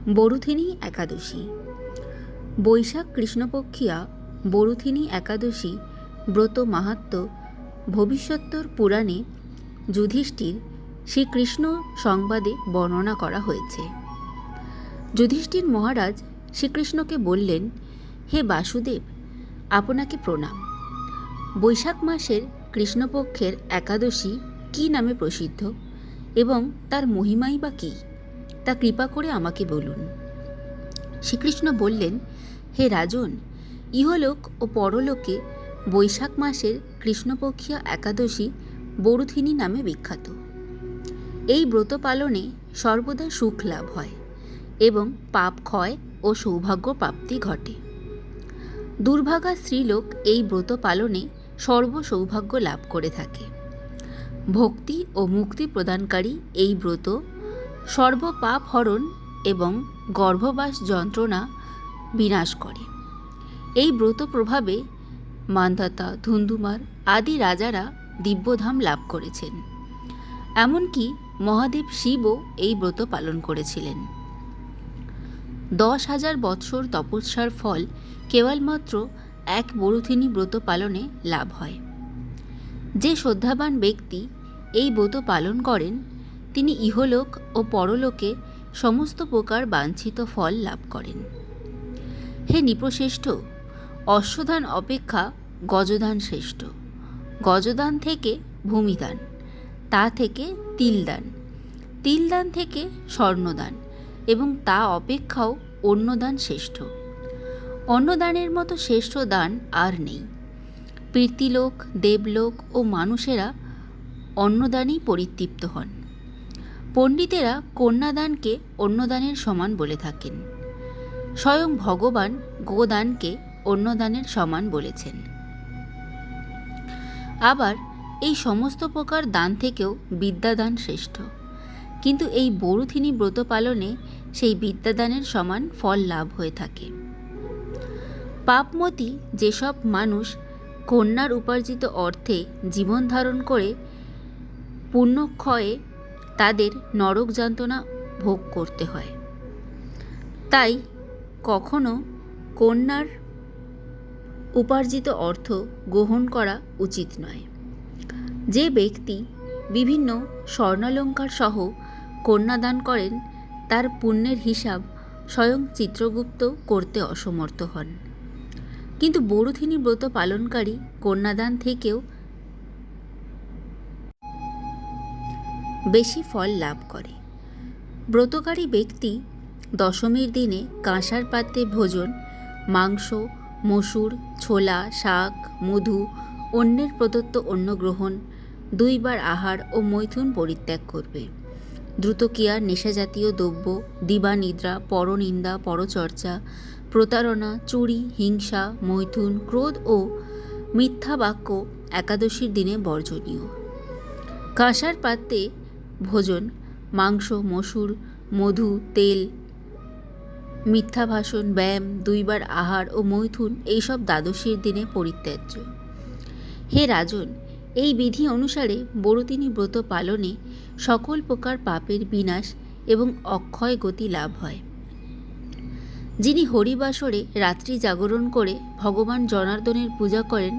বরুথিনী একাদশী। বৈশাখ কৃষ্ণপক্ষিয়া বরুথিনী একাদশী ব্রত মাহাত্ম্য ভবিষ্যত্তর পুরাণে যুধিষ্ঠির শ্রীকৃষ্ণ সংবাদে বর্ণনা করা হয়েছে। যুধিষ্ঠির মহারাজ শ্রীকৃষ্ণকে বললেন, হে বাসুদেব, আপনাকে প্রণাম। বৈশাখ মাসের কৃষ্ণপক্ষের একাদশী কী নামে প্রসিদ্ধ এবং তার মহিমাই বা কী, তা কৃপা করে আমাকে বলুন। শ্রীকৃষ্ণ বললেন, হে রাজন, ইহলোক ও পরলোকে বৈশাখ মাসের কৃষ্ণপক্ষীয় একাদশী বরুথিনী নামে বিখ্যাত। এই ব্রত পালনে সর্বদা সুখ লাভ হয় এবং পাপ ক্ষয় ও সৌভাগ্য প্রাপ্তি ঘটে। দুর্ভাগা স্ত্রীলোক এই ব্রত পালনে সর্বসৌভাগ্য লাভ করে থাকে। ভক্তি ও মুক্তি প্রদানকারী এই ব্রত সর্বপাপ হরণ এবং গর্ভবাস যন্ত্রণা বিনাশ করে। এই ব্রত প্রভাবে মান্ধাতা, ধুন্ধুমার আদি রাজারা দিব্যধাম লাভ করেছেন। এমনকি মহাদেব শিবও এই ব্রত পালন করেছিলেন। 10,000 বৎসর তপস্যার ফল কেবলমাত্র এক বরুথিনী ব্রত পালনে লাভ হয়। যে শ্রদ্ধাবান ব্যক্তি এই ব্রত পালন করেন তিনি ইহলোক ও পরলোকে সমস্ত প্রকার বাঞ্ছিত ফল লাভ করেন। হে নৃপশ্রেষ্ঠ, অশ্বদান অপেক্ষা গজদান শ্রেষ্ঠ। গজদান থেকে ভূমিদান, তা থেকে তিলদান, তিলদান থেকে স্বর্ণদান এবং তা অপেক্ষাও অন্নদান শ্রেষ্ঠ। অন্নদানের মতো শ্রেষ্ঠ দান আর নেই। পৃথিলোক, দেবলোক ও মানুষেরা অন্নদানেই পরিতৃপ্ত হন। পণ্ডিতেরা কন্যাদানকে অন্নদানের সমান বলে থাকেন। স্বয়ং ভগবান গোদানকে অন্নদানের সমান বলেছেন। আবার এই সমস্ত প্রকার দান থেকেও বিদ্যাদান শ্রেষ্ঠ, কিন্তু এই বরুথিনী ব্রত পালনে সেই বিদ্যাদানের সমান ফল লাভ হয়ে থাকে। পাপমতী যেসব মানুষ কন্যার উপার্জিত অর্থে জীবন ধারণ করে পুণ্যক্ষয়ে তাদের নরক যন্ত্রণা ভোগ করতে হয়। তাই কখনো কন্যার উপার্জিত অর্থ গ্রহণ করা উচিত নয়। যে ব্যক্তি বিভিন্ন স্বর্ণালঙ্কার সহ কন্যাদান করেন তার পুণ্যের হিসাব স্বয়ং চিত্রগুপ্ত করতে অসমর্থ হন। কিন্তু বরুথিনী ব্রত পালনকারী কন্যাদান থেকেও বেশি ফল লাভ করে। ব্রতকারী ব্যক্তি দশমীর দিনে কাঁসার পাত্রে ভোজন, মাংস, মসুর, ছোলা, শাক, মধু, অন্যের প্রদত্ত অন্ন গ্রহণ, 2 বার আহার ও মৈথুন পরিত্যাগ করবে। দ্রুতক্রিয়া, নেশাজাতীয় দ্রব্য, দিবানিদ্রা, পরনিন্দা, পরচর্চা, প্রতারণা, চুরি, হিংসা, মৈথুন, ক্রোধ ও মিথ্যা বাক্য একাদশীর দিনে বর্জনীয়। কাঁসার পাত্রে ভোজন, মাংস, মসুর, মধু, তেল, মিথ্যা ভাষণ, ব্যায়াম, 2 বার আহার ও মৈথুন এইসব দ্বাদশীর দিনে পরিত্যাজ্য। হে রাজন, এই বিধি অনুসারে বরুথিনী ব্রত পালনে সকল প্রকার পাপের বিনাশ এবং অক্ষয় গতি লাভ হয়। যিনি হরিবাসরে রাত্রি জাগরণ করে ভগবান জনার্দনের পূজা করেন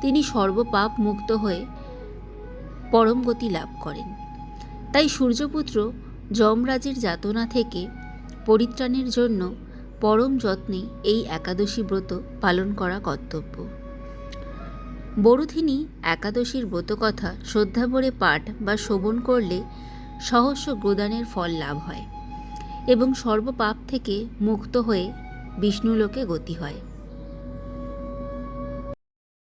তিনি সর্বপাপ মুক্ত হয়ে পরম গতি লাভ করেন। তাই সূর্যপুত্র যমরাজের যাতনা থেকে পরিত্রাণের জন্য পরম যত্নে এই একাদশী ব্রত পালন করা কর্তব্য। বরুথিনী একাদশীর ব্রতকথা শ্রদ্ধাভরে পাঠ বা শ্রবণ করলে সহস্র গোদানের ফল লাভ হয় এবং সর্বপাপ থেকে মুক্ত হয়ে বিষ্ণুলোকে গতি হয়।